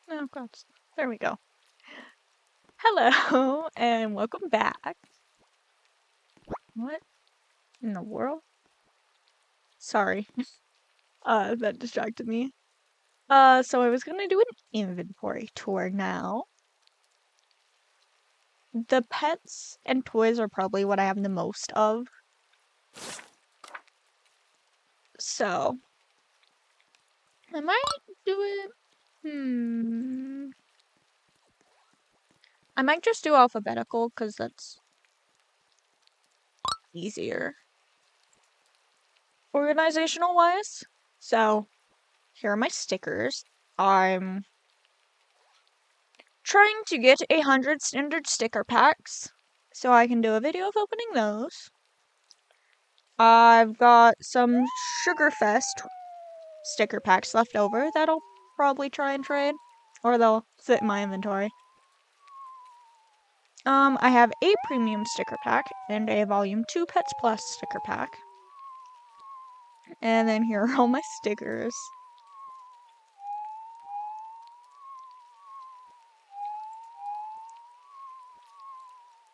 Oh, God. There we go. Hello, and welcome back. What in the world? Sorry. That distracted me. So I was gonna do an inventory tour now. The pets and toys are probably what I have the most of. So, I might do it. I might just do alphabetical, because that's easier. Organizational wise. So, here are my stickers. I'm trying to get 100 standard sticker packs so I can do a video of opening those. I've got some Sugarfest sticker packs left over that I'll probably try and trade, or they'll sit in my inventory. I have a premium sticker pack and a volume 2 Pets Plus sticker pack. And then here are all my stickers.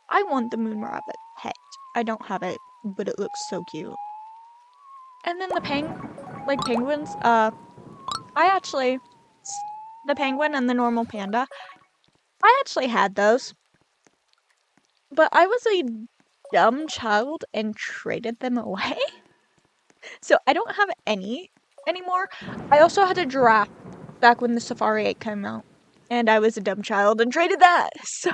I want the Moon Rabbit pet. I don't have it, but it looks so cute. And then the penguins, the penguin and the normal panda, I actually had those. But I was a dumb child and traded them away. So I don't have any anymore. I also had a giraffe back when the Safari 8 came out. And I was a dumb child and traded that. So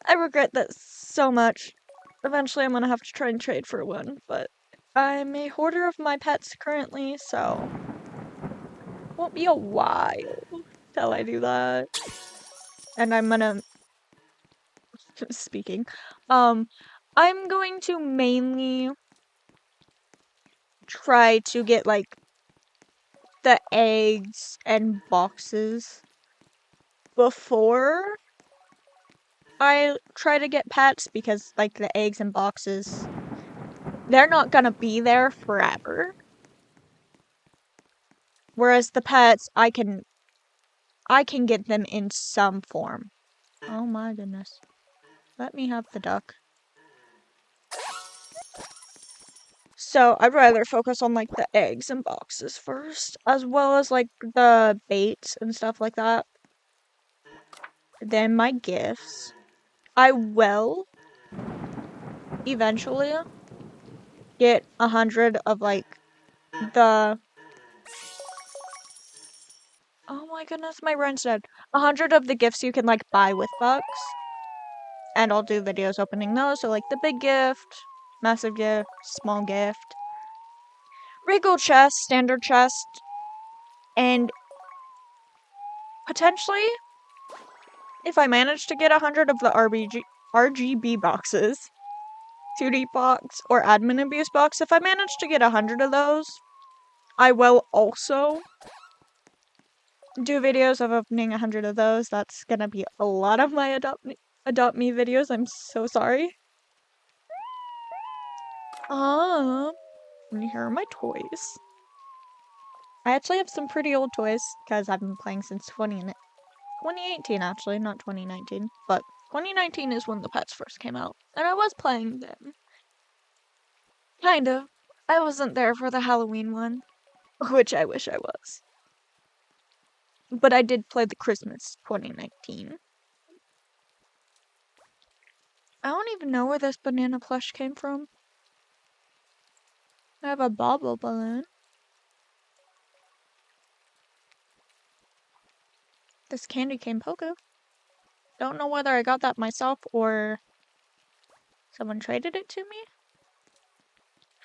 I regret that so much. Eventually I'm gonna have to try and trade for one, but I'm a hoarder of my pets currently, so won't be a while till I do that. And I'm gonna speaking. I'm going to mainly try to get like the eggs and boxes before I try to get pets, because like the eggs and boxes, they're not gonna be there forever. Whereas the pets, I can get them in some form. Oh my goodness. Let me have the duck. So I'd rather focus on like the eggs and boxes first, as well as like the baits and stuff like that. Then my gifts. I will eventually get 100 of like the. Oh my goodness, my brain's dead. 100 of the gifts you can like buy with bucks. And I'll do videos opening those. So like the big gift, massive gift, small gift, regal chest, standard chest, and potentially, if I manage to get 100 of the RGB boxes, 2D box, or admin abuse box, if I manage to get 100 of those, I will also do videos of opening 100 of those. That's gonna be a lot of my Adopt Me videos. I'm so sorry. And here are my toys. I actually have some pretty old toys, because I've been playing since 2018, actually, not 2019. But 2019 is when the pets first came out, and I was playing them. Kind of. I wasn't there for the Halloween one, which I wish I was. But I did play the Christmas 2019. I don't even know where this banana plush came from. I have a bobble balloon. This candy cane Poco. Don't know whether I got that myself or someone traded it to me.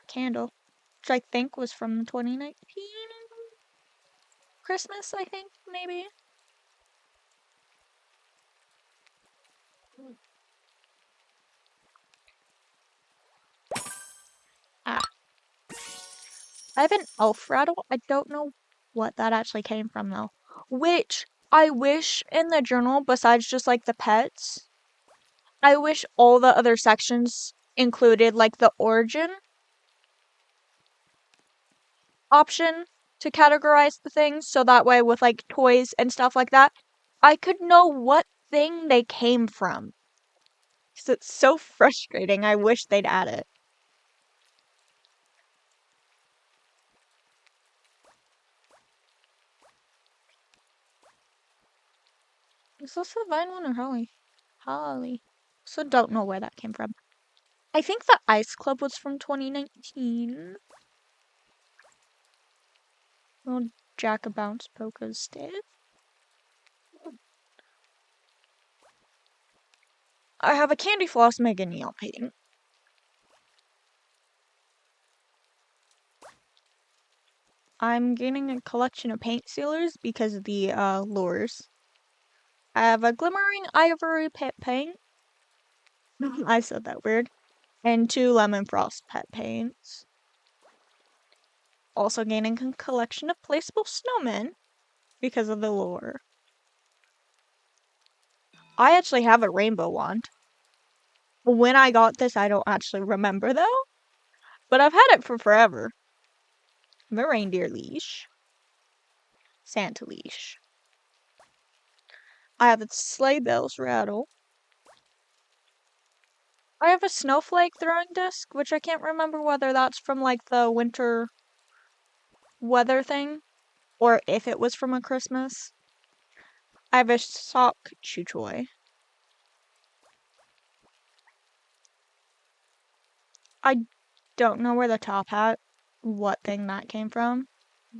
Candle, which I think was from 2019 Christmas, I think, maybe. Ah. I have an elf rattle. I don't know what that actually came from, though. Which I wish in the journal, besides just like the pets, I wish all the other sections included like the origin option to categorize the things, so that way with like toys and stuff like that, I could know what thing they came from. Because it's so frustrating. I wish they'd add it. Is this the Vine one or Holly? Holly. So don't know where that came from. I think the Ice Club was from 2019. Little Jack-a-Bounce Polka stick. I have a Candy Floss Mega Neon painting. I'm gaining a collection of paint sealers because of the lures. I have a Glimmering Ivory pet paint. I said that weird. And 2 Lemon Frost pet paints. Also gaining a collection of placeable snowmen because of the lure. I actually have a rainbow wand. When I got this, I don't actually remember though. But I've had it for forever. The reindeer leash. Santa leash. I have a sleigh bells rattle. I have a snowflake throwing disc, which I can't remember whether that's from like the winter weather thing or if it was from a Christmas. I have a sock chew toy. I don't know where the top hat, what thing that came from.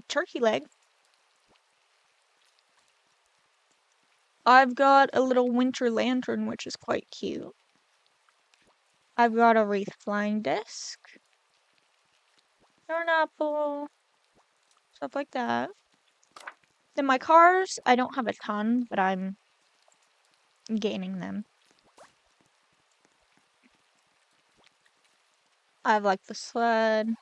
Turkey leg. I've got a little winter lantern, which is quite cute. I've got a wreath flying disc. An apple. Stuff like that. Then my cars, I don't have a ton, but I'm gaining them. I have like the sled.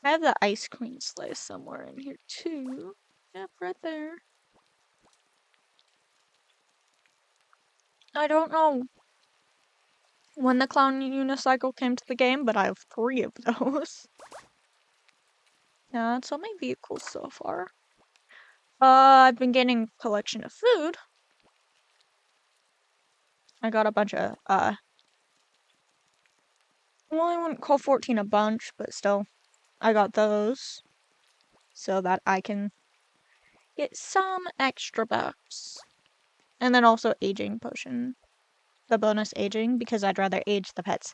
I have the ice cream sleigh somewhere in here too. Yep, right there. I don't know when the clown unicycle came to the game, but I have 3 of those. Yeah, that's all my vehicles so far. I've been getting a collection of food. I got a bunch of, well, I wouldn't call 14 a bunch, but still, I got those so that I can get some extra bucks. And then also aging potion. The bonus aging, because I'd rather age the pets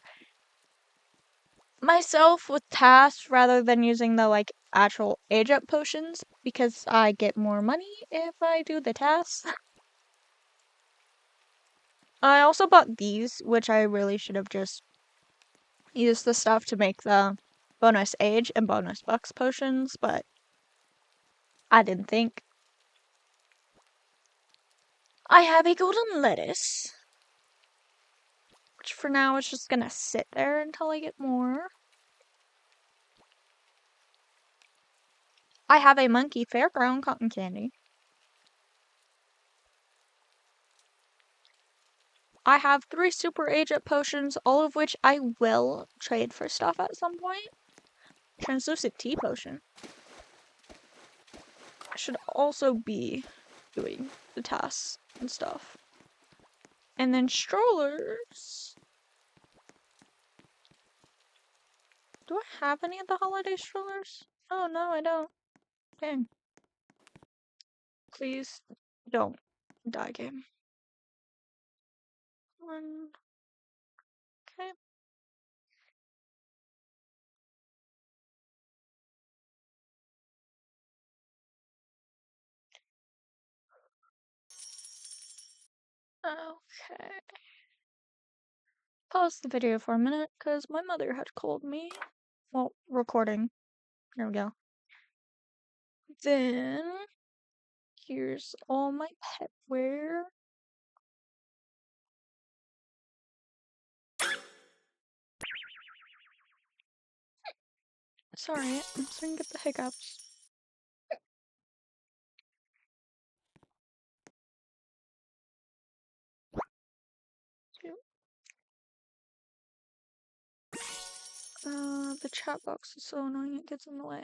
myself with tasks rather than using the like actual age up potions, because I get more money if I do the tasks. I also bought these, which I really should have just used the stuff to make the bonus age and bonus bucks potions, but I didn't think. I have a golden lettuce, which for now is just gonna sit there until I get more. I have a monkey fairground cotton candy. I have 3 super agent potions, all of which I will trade for stuff at some point. Translucent tea potion. I should also be doing the tasks and stuff. And then strollers. Do I have any of the holiday strollers? Oh no, I don't. Dang. Please don't die, game. One. Okay. Okay. Pause the video for a minute, because my mother had called me. Well, recording. There we go. Then, here's all my pet wear. Sorry, I'm starting to get the hiccups. The chat box is so annoying, it gets in the way.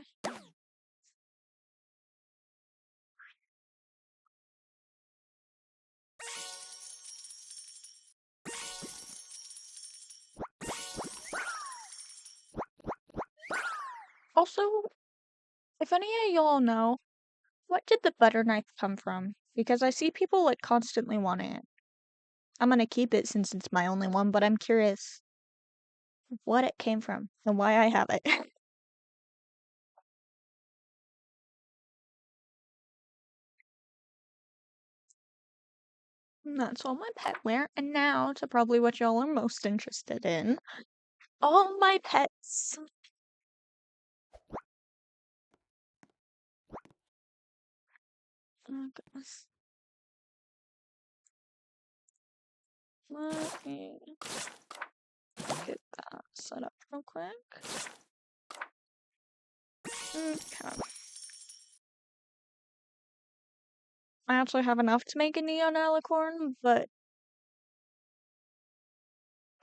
Also, if any of y'all know, what did the butter knife come from? Because I see people like constantly wanting it. I'm gonna keep it since it's my only one, but I'm curious what it came from and why I have it. And that's all my pet wear. And now to probably what y'all are most interested in. All my pets. Oh goodness. Let me get that set up real quick. Okay. I actually have enough to make a neon alicorn, but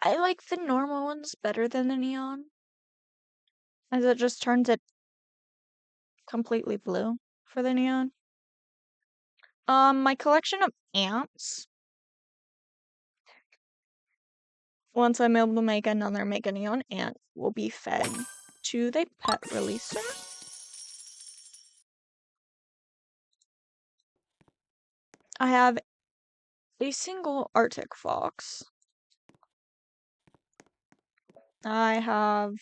I like the normal ones better than the neon, as it just turns it completely blue for the neon. My collection of ants. Once I'm able to make another Mega Neon ant, will be fed to the pet releaser. I have a single Arctic fox. I have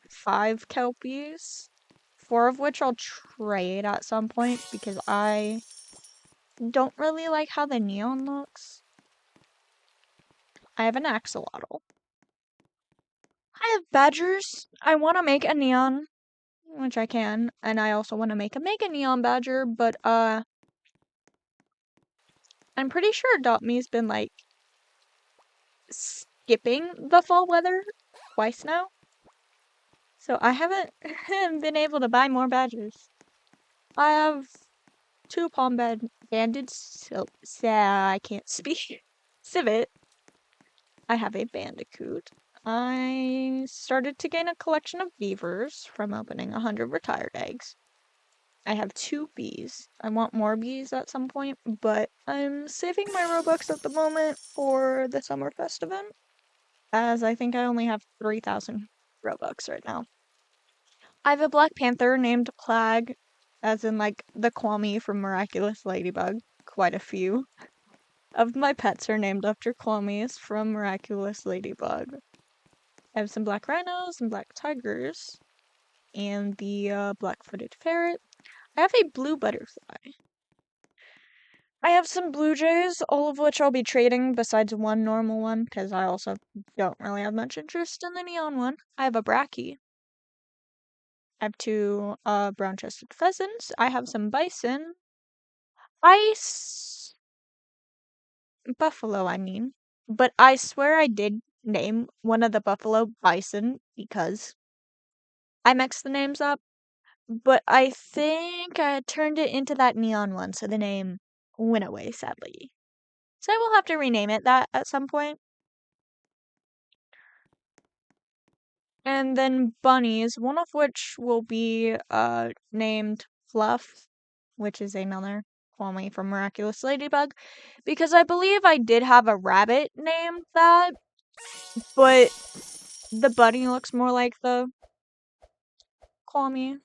5 kelpies, 4 of which I'll trade at some point because I don't really like how the neon looks. I have an axolotl. I have badgers. I want to make a neon, which I can, and I also want to make a Mega Neon badger, but I'm pretty sure Adopt Me's been like skipping the fall weather twice now. So I haven't been able to buy more badgers. I have 2 palm banded I can't speak. Civet. I have a bandicoot. I started to gain a collection of beavers from opening 100 retired eggs. I have 2 bees. I want more bees at some point, but I'm saving my Robux at the moment for the Summerfest event, as I think I only have 3,000 Robux right now. I have a Black Panther named Plague, as in like the Kwame from Miraculous Ladybug. Quite a few of my pets are named after Kwames from Miraculous Ladybug. I have some black rhinos and black tigers, and the black-footed ferret. I have a blue butterfly. I have some blue jays, all of which I'll be trading besides one normal one, because I also don't really have much interest in the neon one. I have a brachy. I have 2 brown-chested pheasants. I have some bison. Buffalo, I mean. But I swear I did name one of the buffalo bison because I mixed the names up. But I think I turned it into that neon one, so the name went away, sadly. So I will have to rename it that at some point. And then bunnies, one of which will be named Fluff, which is another Kwame from Miraculous Ladybug, because I believe I did have a rabbit named that, but the bunny looks more like the Kwame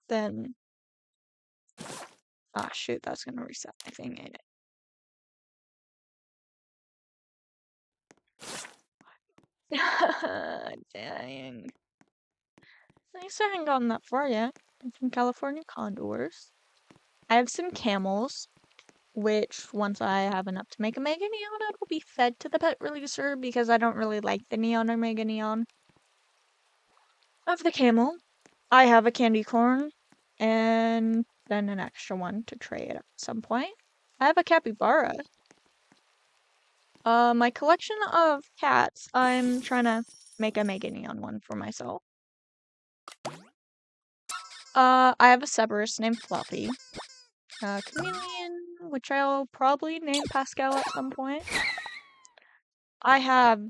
than... Ah, shoot, that's gonna reset my thing, ain't it? Dang. At least I haven't gotten that far yet. I'm some California condors. I have some camels, which once I have enough to make a Mega Neon, it will be fed to the pet releaser because I don't really like the Neon or Mega Neon. Of the camel, I have a candy corn and then an extra one to trade at some point. I have a capybara. My collection of cats, I'm trying to make a Mega Neon one for myself. I have a Cerberus named Fluffy. Chameleon, which I'll probably name Pascal at some point. I have...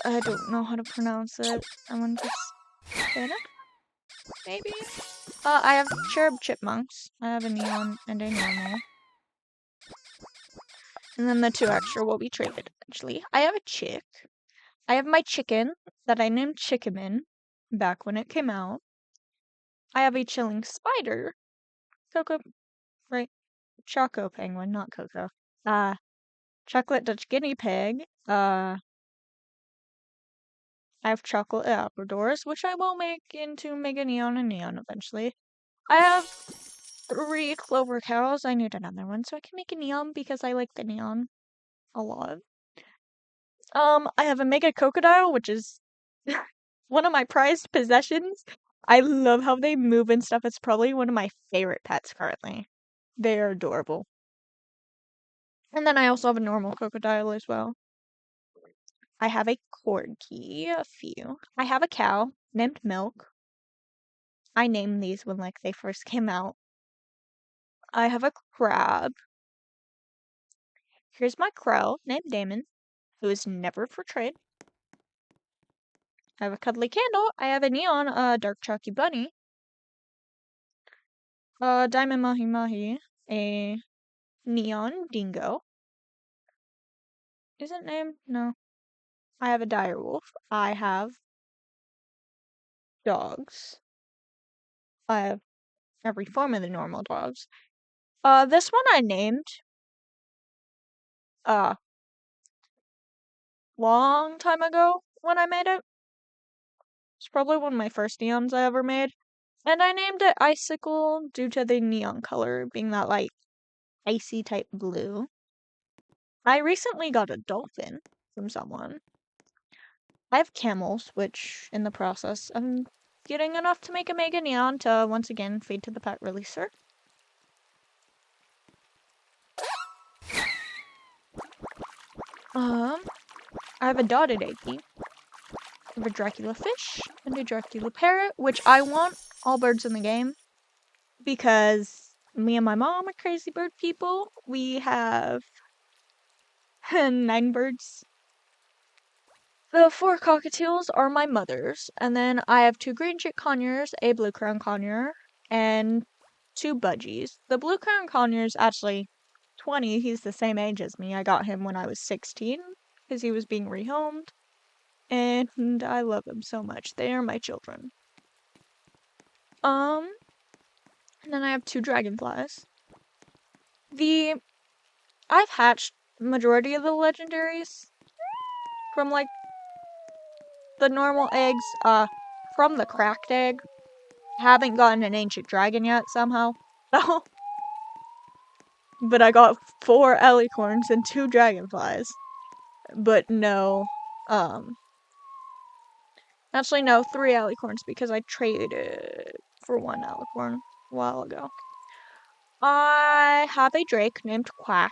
I don't know how to pronounce it. I'm gonna just say it. Maybe? I have cherub chipmunks. I have a neon and a normal. And then the 2 extra will be traded eventually. I have a chick. I have my chicken that I named Chickamin. back when it came out. I have a chilling spider. Coco, right? Choco penguin, not Coco. Chocolate Dutch guinea pig. I have chocolate Labradors, which I will make into Mega Neon and Neon eventually. I have 3 clover cows. I need another one so I can make a neon because I like the neon a lot. I have a mega crocodile, which is one of my prized possessions. I love how they move and stuff. It's probably one of my favorite pets currently. They are adorable. And then I also have a normal crocodile as well. I have a corgi, a few. I have a cow named Milk. I named these when like they first came out. I have a crab. Here's my crow named Damon, who is never for trade. I have a cuddly candle. I have a neon, dark chalky bunny. Diamond mahi mahi. A neon dingo. Is it named? No. I have a dire wolf. I have dogs. I have every form of the normal dogs. This one I named, long time ago when I made it. It's probably one of my first neons I ever made. And I named it Icicle due to the neon color being that, like, icy type blue. I recently got a dolphin from someone. I have camels, which, in the process, I'm getting enough to make a Mega Neon to, once again, feed to the pet releaser. I have a dotted eggie. I have a Dracula fish and a Dracula parrot, which I want all birds in the game because me and my mom are crazy bird people. We have 9 birds. The 4 cockatiels are my mother's, and then I have 2 green chick conures, a blue crown conure, and 2 budgies. The blue crown conure is actually 20. He's the same age as me. I got him when I was 16 because he was being rehomed. And I love them so much. They are my children. And then I have 2 dragonflies. I've hatched majority of the legendaries from like the normal eggs, from the cracked egg. Haven't gotten an ancient dragon yet somehow. No. But I got 4 alicorns and 2 dragonflies. But no, actually, no, 3 alicorns because I traded for 1 alicorn a while ago. I have a drake named Quack.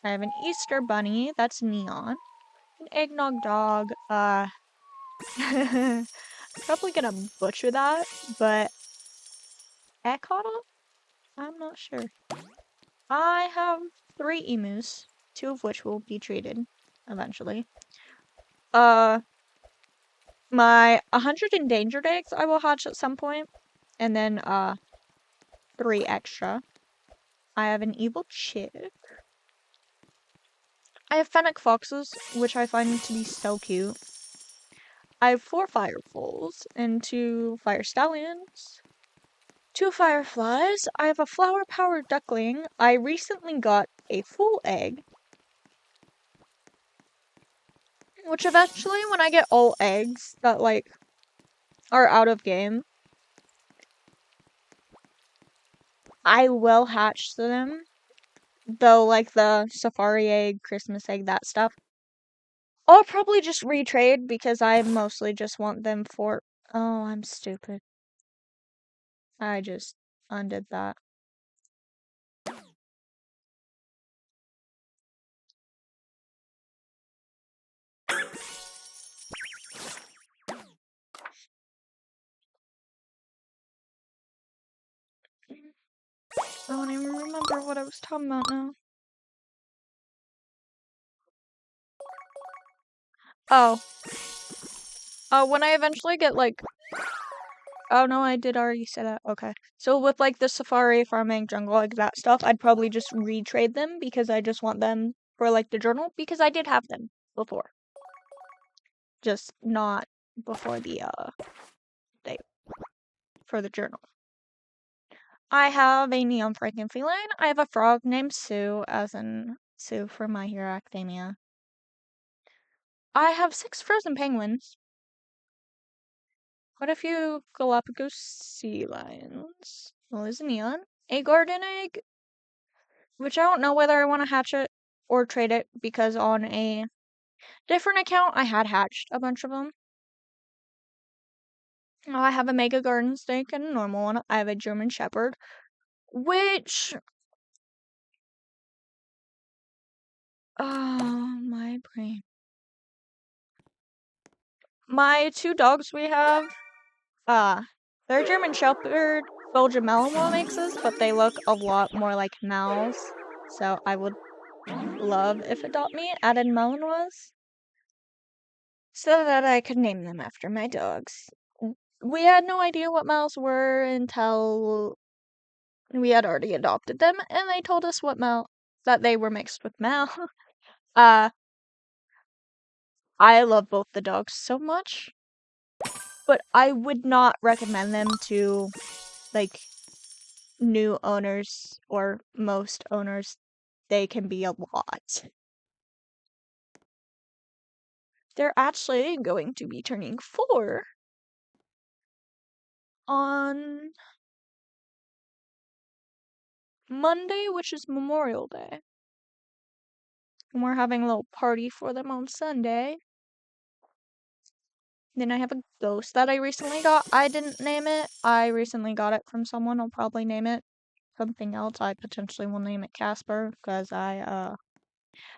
I have an Easter bunny, that's Neon. An eggnog dog, probably gonna butcher that, but Ekotl? I'm not sure. I have 3 emus, 2 of which will be treated eventually. My 100 endangered eggs I will hatch at some point, and then 3 extra. I have an evil chick. I have fennec foxes, which I find to be so cute. I have 4 fire foals and 2 fire stallions. 2 fireflies. I have a flower-powered duckling. I recently got a full egg. Which eventually, when I get all eggs that, like, are out of game, I will hatch them. Though, like, the safari egg, Christmas egg, that stuff. I'll probably just retrade because I mostly just want them for... Oh, I'm stupid. I just undid that. I don't even remember what I was talking about now. Oh. When I eventually get, like... Oh, no, I did already say that. Okay. So with, like, the safari, farming, jungle, like, that stuff, I'd probably just retrade them because I just want them for, like, the journal because I did have them before. Just not before the date for the journal. I have a neon frankenfeline. I have a frog named Sue, as in Sue from My Hero Academia. I have 6 frozen penguins. Quite a few Galapagos sea lions. Well, is a neon. A garden egg, which I don't know whether I want to hatch it or trade it, because on a different account I had hatched a bunch of them. I have a mega garden snake and a normal one. I have a German shepherd, which my brain. My 2 dogs we have, they're German Shepherd, Belgian Malinois mixes, but they look a lot more like Mals. So I would love if Adopt Me added Malinois, so that I could name them after my dogs. We had no idea what Mals were until we had already adopted them, and they told us that they were mixed with Mal. I love both the dogs so much, but I would not recommend them to, like, new owners or most owners. They can be a lot. They're actually going to be turning 4 on Monday, which is Memorial Day. And we're having a little party for them on Sunday. Then I have a ghost that I recently got. I didn't name it. I recently got it from someone. I'll probably name it something else. I potentially will name it Casper, because I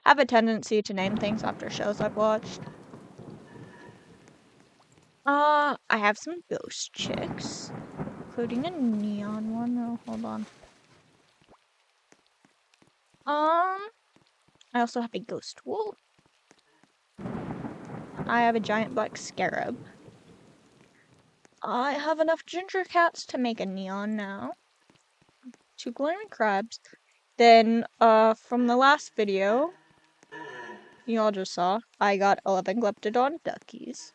have a tendency to name things after shows I've watched. I have some ghost chicks, including a neon one. Oh, hold on. I also have a ghost wolf. I have a giant black scarab. I have enough ginger cats to make a neon now. 2 glowing crabs. Then, from the last video you all just saw, I got 11 Gleptodon duckies.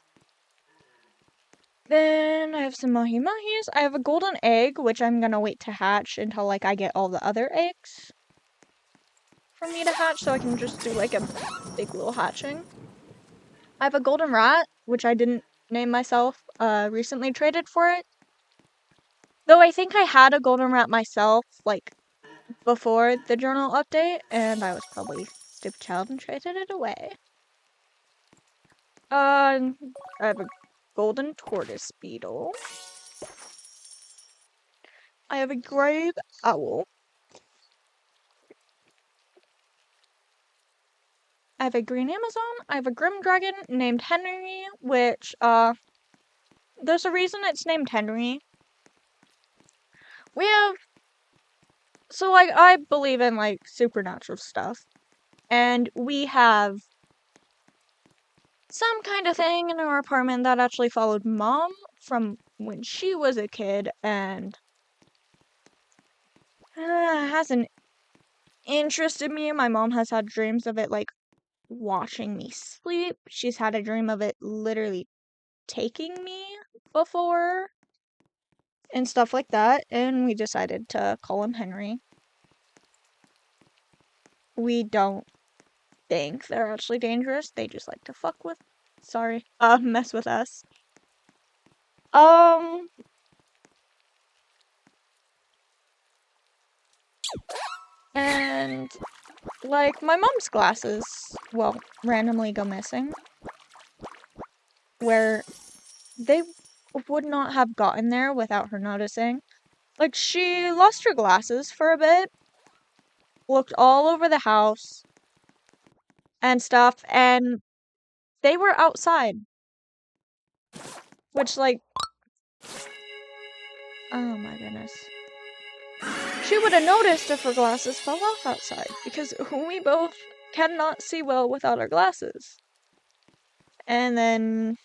Then I have some mahi-mahis. I have a golden egg, which I'm gonna wait to hatch until, like, I get all the other eggs for me to hatch, so I can just do, like, a big little hatching. I have a golden rat, which I didn't name myself, recently traded for it. Though I think I had a golden rat myself, like, before the journal update, and I was probably a stupid child and traded it away. I have a golden tortoise beetle. I have a grave owl. I have a green Amazon. I have a grim dragon named Henry, which, there's a reason it's named Henry. We have, so, like, I believe in, like, supernatural stuff, and we have some kind of thing in our apartment that actually followed Mom from when she was a kid, and hasn't interested me. My mom has had dreams of it, like, watching me sleep. She's had a dream of it literally taking me before, and stuff like that, and we decided to call him Henry. We don't think they're actually dangerous. They just like to mess with us. And, like, my mom's glasses, well, randomly go missing, where they would not have gotten there without her noticing. Like, she lost her glasses for a bit, looked all over the house and stuff, and they were outside. Which, like, oh my goodness. She would have noticed if her glasses fell off outside, because we both cannot see well without our glasses. And then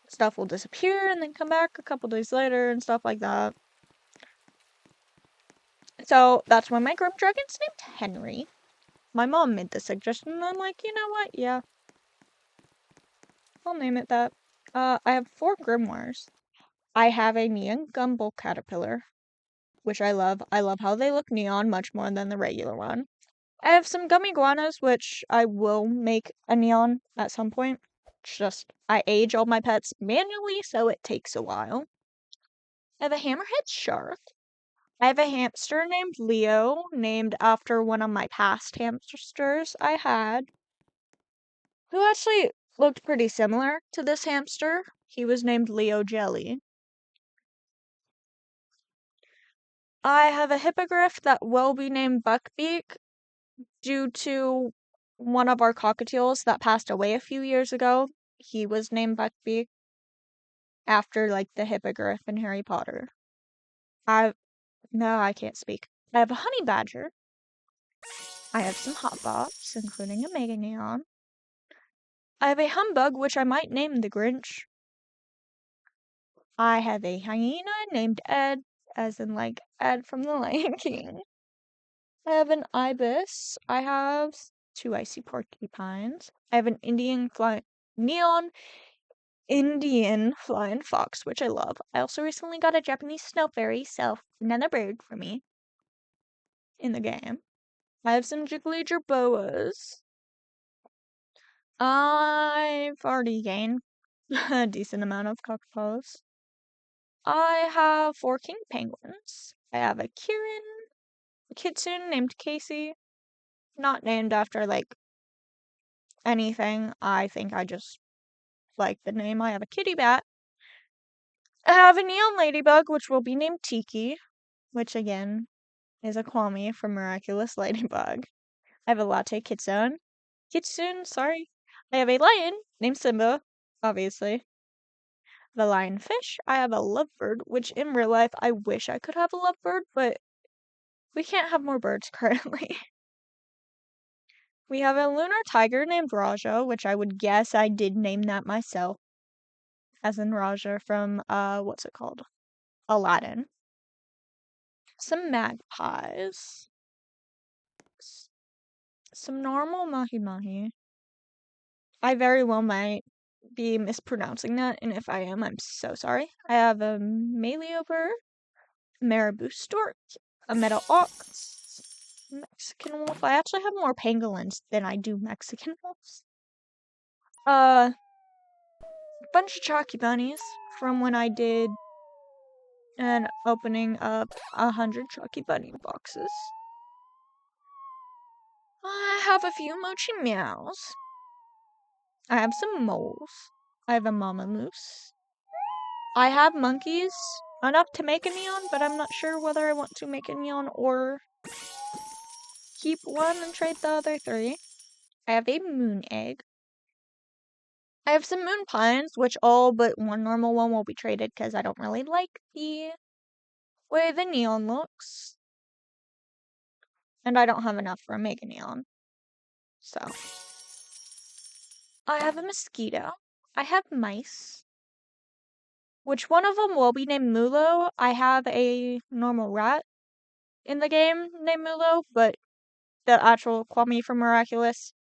stuff will disappear and then come back a couple days later and stuff like that. So that's why my grim dragon's named Henry. My mom made the suggestion, and I'm like, you know what? Yeah. I'll name it that. I have 4 grimoires. I have a neon gumball caterpillar, which I love. I love how they look neon much more than the regular one. I have some gummy guanas, which I will make a neon at some point. It's just, I age all my pets manually, so it takes a while. I have a hammerhead shark. I have a hamster named Leo, named after one of my past hamsters I had, who actually looked pretty similar to this hamster. He was named Leo Jelly. I have a hippogriff that will be named Buckbeak due to one of our cockatiels that passed away a few years ago. He was named Buckbeak after, like, the hippogriff in Harry Potter. No, I can't speak. I have a honey badger. I have some hotbox, including a Mega Neon. I have a humbug, which I might name the Grinch. I have a hyena named Ed, as in, like, Ed from the Lion King. I have an ibis. I have 2 icy porcupines. I have an neon Indian flying fox, which I love. I also recently got a Japanese snow fairy, so another bird for me in the game. I have some jiggly jerboas. I've already gained a decent amount of cockatoos. I have 4 king penguins. I have a kitsune named Casey. Not named after, like, anything. I think I just like the name. I have a kitty bat. I have a neon ladybug, which will be named Tiki, which again is a Kwame from Miraculous Ladybug. I have a latte kitsune. Sorry. I have a lion named Simba, obviously. The lionfish. I have a lovebird, which in real life I wish I could have a lovebird, but we can't have more birds currently. We have a lunar tiger named Raja, which I would guess I did name that myself. As in Raja from, what's it called? Aladdin. Some magpies. Some normal mahi-mahi. I very well might be mispronouncing that, and if I am, I'm so sorry. I have a maleo bird, a marabou stork, a meadow ox, Mexican wolf. I actually have more pangolins than I do Mexican wolves. A bunch of chalky bunnies from when I did an opening of 100 chalky bunny boxes. I have a few mochi meows. I have some moles. I have a mama moose. I have monkeys. Enough to make a neon, but I'm not sure whether I want to make a neon or keep one and trade the other 3. I have a moon egg. I have some moon pines, which all but one normal one will be traded because I don't really like the way the neon looks. And I don't have enough for a mega neon. So. I have a mosquito. I have mice. Which one of them will be named Mulo? I have a normal rat in the game named Mulo, but the actual Kwame from Miraculous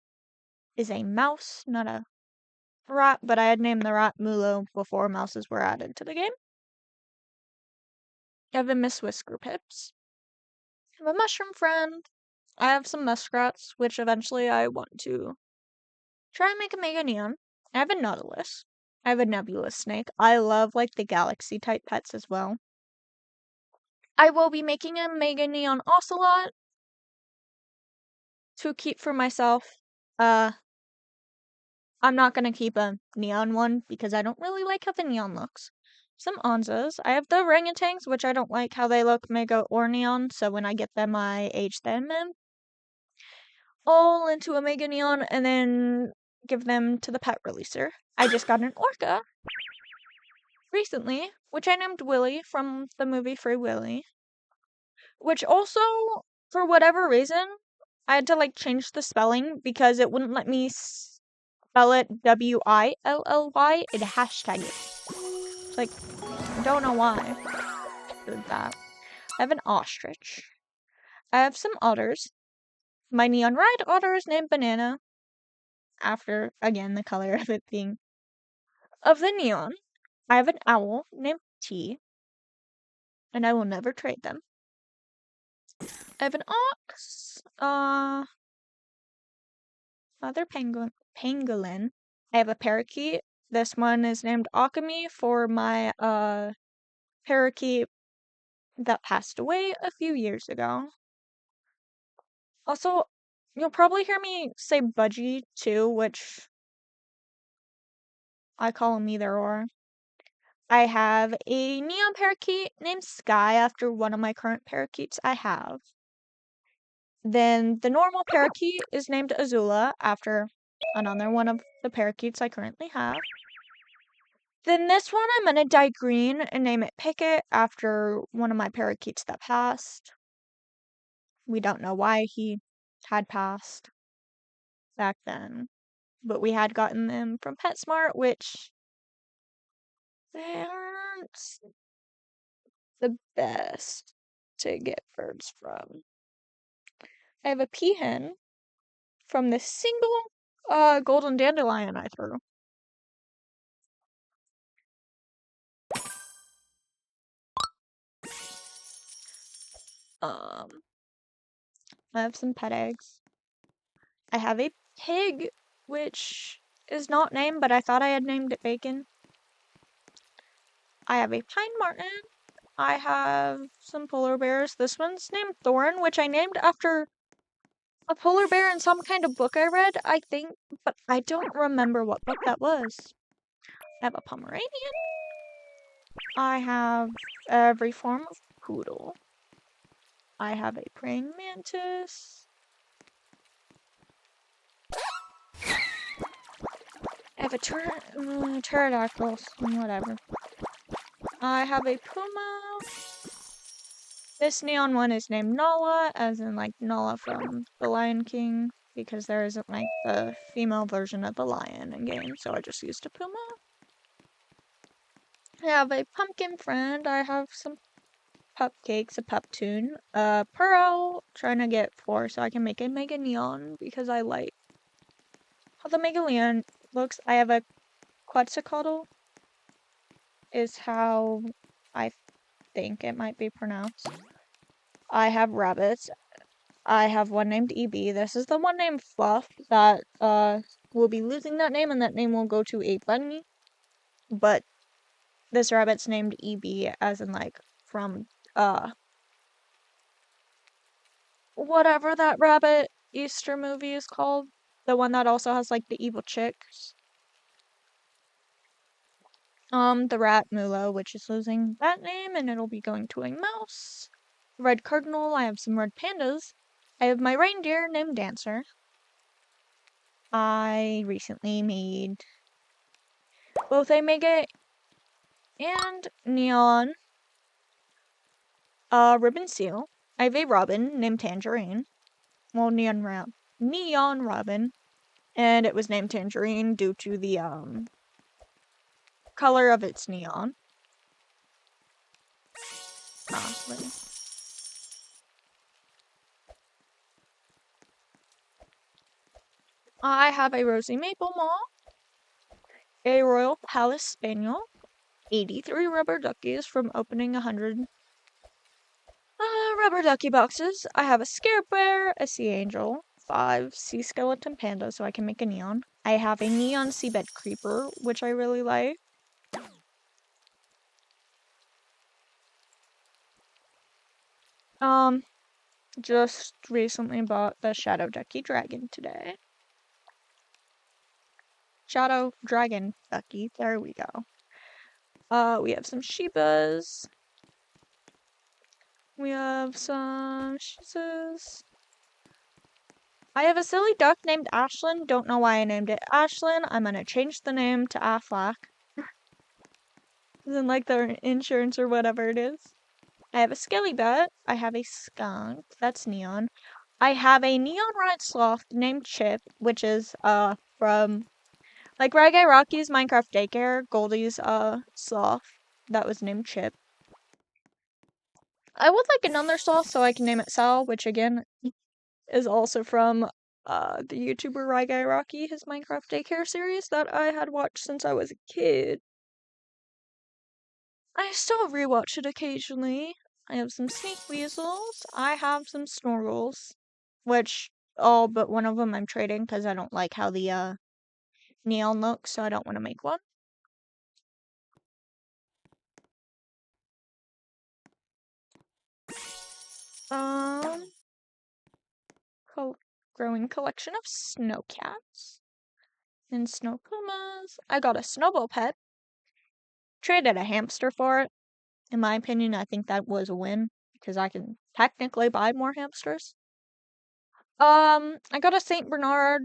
is a mouse, not a rat, but I had named the rat Mulo before mouses were added to the game. I have a Miss Whisker Pips. I have a mushroom friend. I have some muskrats, which eventually I want to try and make a mega neon. I have a nautilus. I have a nebulous snake. I love, like, the galaxy type pets as well. I will be making a mega neon ocelot to keep for myself. I'm not gonna keep a neon one because I don't really like how the neon looks. Some onzas. I have the orangutans, which I don't like how they look mega or neon, so when I get them, I age them in. All into a mega neon and then give them to the pet releaser. I just got an orca recently, which I named Willy from the movie Free Willy. Which also, for whatever reason, I had to, like, change the spelling because it wouldn't let me spell it Willy. It hashtag it. It's like, I don't know why I did that. I have an ostrich. I have some otters. My neon ride otter is named Banana. After, again, the color of it being Of the neon, I have an owl named T, and I will never trade them. I have an ox, another pangolin. I have a parakeet. This one is named Akami for my parakeet that passed away a few years ago. Also, you'll probably hear me say Budgie too, which I call him either or. I have a neon parakeet named Sky after one of my current parakeets I have. Then the normal parakeet is named Azula after another one of the parakeets I currently have. Then this one I'm gonna dye green and name it Picket after one of my parakeets that passed. We don't know why he had passed back then, but we had gotten them from PetSmart, which they aren't the best to get birds from. I have a peahen from this single golden dandelion I threw. I have some pet eggs. I have a pig, which is not named, but I thought I had named it Bacon. I have a pine marten. I have some polar bears. This one's named Thorin, which I named after a polar bear in some kind of book I read, I think, but I don't remember what book that was. I have a Pomeranian. I have every form of poodle. I have a praying mantis. I have a pterodactyl, whatever. I have a puma. This neon one is named Nala, as in like Nala from The Lion King, because there isn't like the female version of the lion in game, so I just used a puma. I have a pumpkin friend. I have some cupcakes, a Puptoon, Pearl, trying to get 4 so I can make a Mega Neon because I like how the Mega Neon looks. I have a Quetzalcoatl, is how I think it might be pronounced. I have rabbits. I have one named EB. This is the one named Fluff that will be losing that name, and that name will go to a bunny. But this rabbit's named EB, as in like from whatever that rabbit Easter movie is called. The one that also has like the evil chicks. The rat Mulo, which is losing that name, and it'll be going to a mouse. Red cardinal, I have some red pandas. I have my reindeer named Dancer. I recently made both a Mega and Neon ribbon seal. I have a robin named Tangerine. Well, Neon Robin. And it was named Tangerine due to the color of its neon. I have a Rosy Maple Maw, a Royal Palace Spaniel, 83 rubber duckies from opening 100 rubber ducky boxes. I have a Scare Bear, a Sea Angel, 5 Sea Skeleton Pandas so I can make a neon. I have a Neon Seabed Creeper, which I really like. Just recently bought the Shadow Ducky Dragon today. Shadow Dragon Ducky, there we go. We have some Shibas. We have some Shizas. I have a silly duck named Ashlyn. Don't know why I named it Ashlyn. I'm gonna change the name to Aflac. Isn't like their insurance or whatever it is. I have a Skelly Bat. I have a skunk. That's neon. I have a neon red sloth named Chip, which is from like Reggae Rocky's Minecraft Daycare, Goldie's sloth that was named Chip. I would like another sloth so I can name it Sal, which again is also from the YouTuber Ry Guy Rocky, his Minecraft daycare series that I had watched since I was a kid. I still rewatch it occasionally. I have some Sneak Weasels. I have some Snorgles, which all but one of them I'm trading because I don't like how the neon looks, so I don't want to make one. Growing collection of Snowcats and Snowpumas. I got a Snowball pet. Traded a hamster for it. In my opinion, I think that was a win because I can technically buy more hamsters. I got a Saint Bernard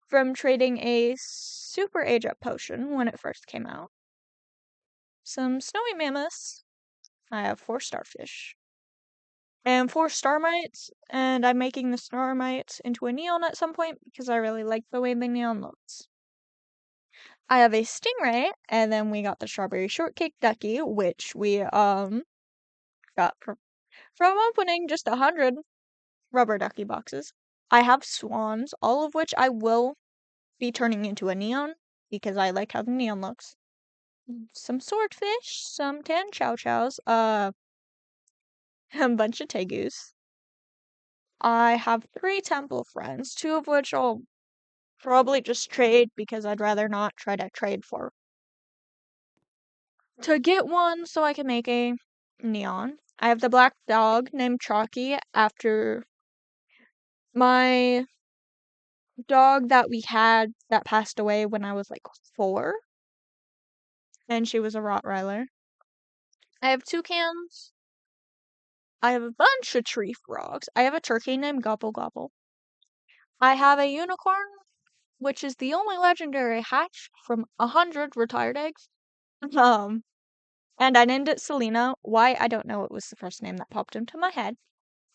from trading a super age up potion when it first came out. Some snowy mammoths. I have 4 starfish. And 4 starmites, and I'm making the starmites into a neon at some point because I really like the way the neon looks. I have a stingray, and then we got the strawberry shortcake ducky, which we got from opening just 100 rubber ducky boxes. I have swans, all of which I will be turning into a neon because I like how the neon looks. Some swordfish, some tan chow chows, a bunch of tegus. I have 3 temple friends, 2 of which I'll probably just trade because I'd rather not try to trade for. To get one so I can make a neon, I have the black dog named Chalky after my dog that we had that passed away when I was like 4. And she was a Rottweiler. I have toucans. I have a bunch of tree frogs. I have a turkey named Gobble Gobble. I have a unicorn, which is the only legendary hatch from 100 retired eggs. And I named it Selena. Why? I don't know. It was the first name that popped into my head.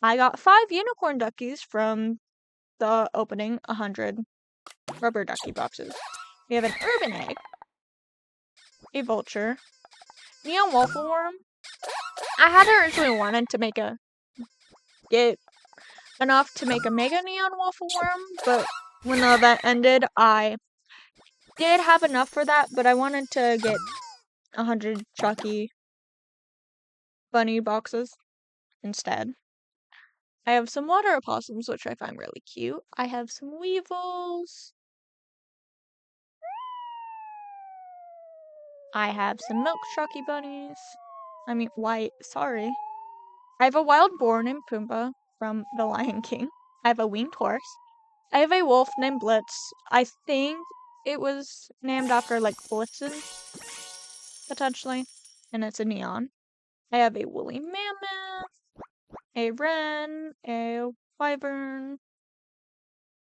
I got 5 unicorn duckies from the opening 100 rubber ducky boxes. We have an urban egg, a vulture, neon waffle worm. I had originally wanted to get enough to make a mega neon waffle worm, but when the event ended, I did have enough for that, but I wanted to get 100 Chucky bunny boxes instead. I have some water opossums, which I find really cute. I have some weevils. I have some milk Chucky bunnies. I mean, white, sorry. I have a wild boar named Pumbaa from The Lion King. I have a winged horse. I have a wolf named Blitz. I think it was named after, like, Blitzen, potentially. And it's a neon. I have a woolly mammoth, a wren, a wyvern.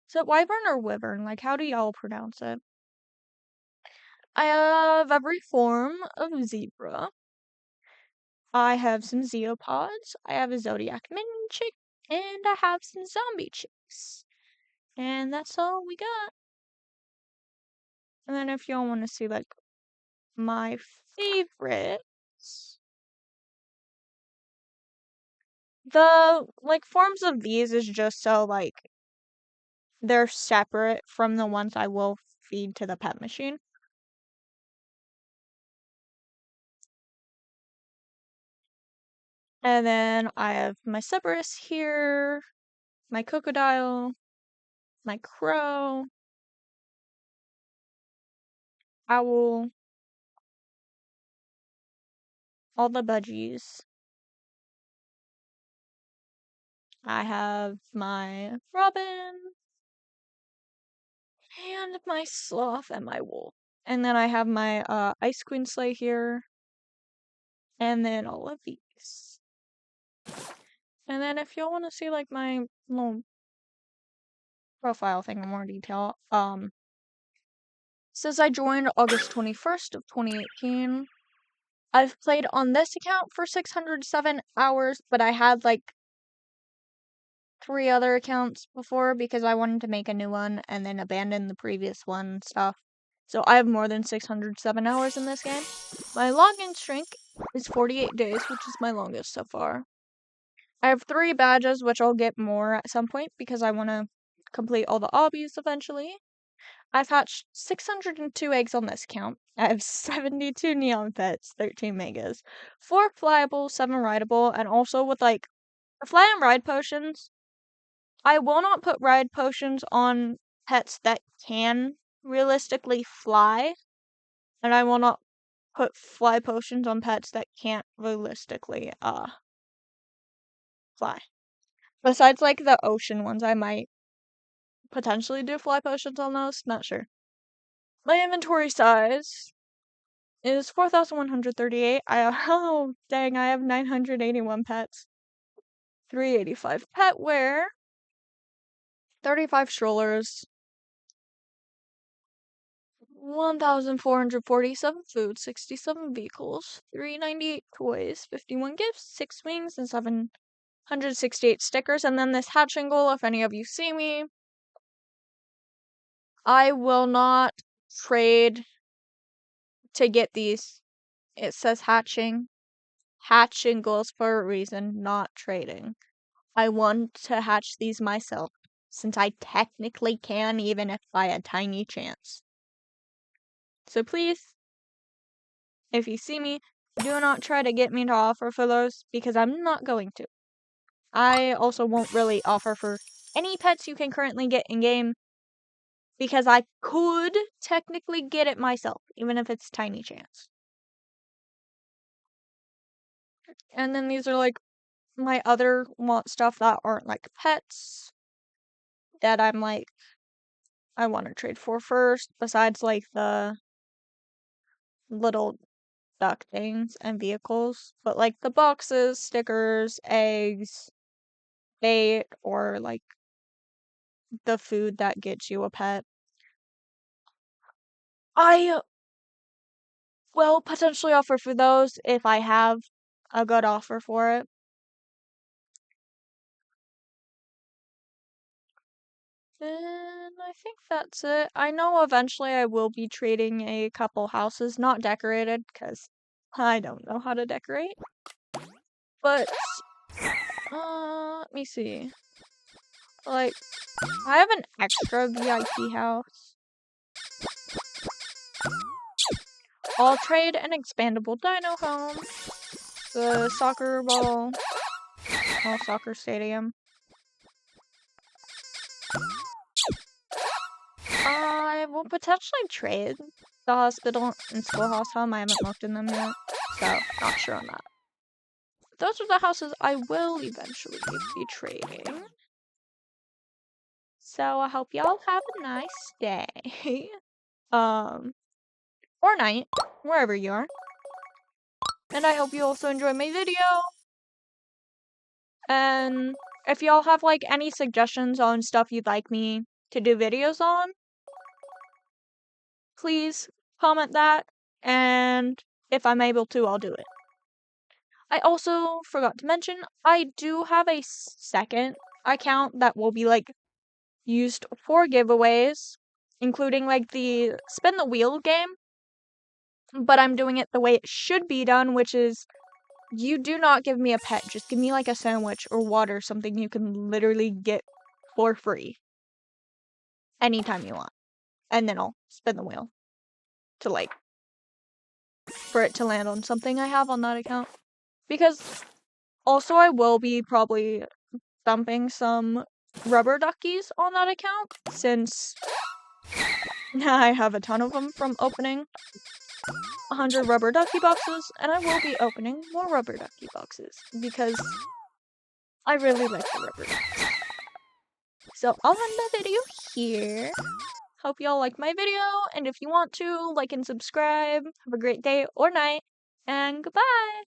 Is it wyvern or wyvern? Like, how do y'all pronounce it? I have every form of zebra. I have some zeopods. I have a zodiac minion chick. And I have some zombie chicks. And that's all we got. And then if y'all want to see, like, my favorites, the, like, forms of these is just so, like, they're separate from the ones I will feed to the pet machine. And then I have my Cerberus here, my Crocodile, my Crow, Owl, all the budgies. I have my Robin, and my Sloth, and my Wolf. And then I have my Ice Queen sleigh here, and then all of these. And then if y'all want to see, like, my little profile thing in more detail, says I joined August 21st of 2018. I've played on this account for 607 hours, but I had, like, 3 other accounts before because I wanted to make a new one and then abandon the previous one and stuff. So I have more than 607 hours in this game. My login streak is 48 days, which is my longest so far. I have 3 badges, which I'll get more at some point because I want to complete all the obbies eventually. I've hatched 602 eggs on this count. I have 72 neon pets, 13 megas, 4 flyable, 7 rideable, and also with like the fly and ride potions. I will not put ride potions on pets that can realistically fly, and I will not put fly potions on pets that can't realistically fly. Besides like the ocean ones, I might potentially do fly potions on those, not sure. My inventory size is 4,138. Oh dang, I have 981 pets. 385 pet wear, 35 strollers, 1,447 food, 67 vehicles, 398 toys, 51 gifts, 6 wings, and 768 stickers. And then this hatching goal, if any of you see me, I will not trade to get these. It says hatching. Hatching goals for a reason, not trading. I want to hatch these myself, since I technically can, even if by a tiny chance. So please, if you see me, do not try to get me to offer for those, because I'm not going to. I also won't really offer for any pets you can currently get in-game, because I could technically get it myself, even if it's tiny chance. And then these are like my other want stuff that aren't like pets, that I'm like, I want to trade for first, besides like the little duck things and vehicles, but like the boxes, stickers, eggs, bait, or like the food that gets you a pet. I will potentially offer for those if I have a good offer for it. And I think that's it. I know eventually I will be trading a couple houses, not decorated, because I don't know how to decorate. But, let me see. Like, I have an extra VIP house. I'll trade an expandable dino home, the soccer ball, soccer stadium. I will potentially trade the hospital and schoolhouse home. I haven't looked in them yet, so not sure on that. Those are the houses I will eventually be trading. So I hope y'all have a nice day. Or night, wherever you are. And I hope you also enjoy my video. And if y'all have like any suggestions on stuff you'd like me to do videos on, please comment that, and if I'm able to, I'll do it. I also forgot to mention, I do have a second account that will be like used for giveaways, including like the spin the wheel game, but I'm doing it the way it should be done, which is you do not give me a pet, just give me like a sandwich or water, something you can literally get for free anytime you want, and then I'll spin the wheel to like for it to land on something I have on that account. Because also I will be probably dumping some rubber duckies on that account, since I have a ton of them from opening 100 rubber ducky boxes, and I will be opening more rubber ducky boxes, because I really like the rubber duckies. So I'll end the video here. Hope y'all like my video, and if you want to, like and subscribe. Have a great day or night, and goodbye!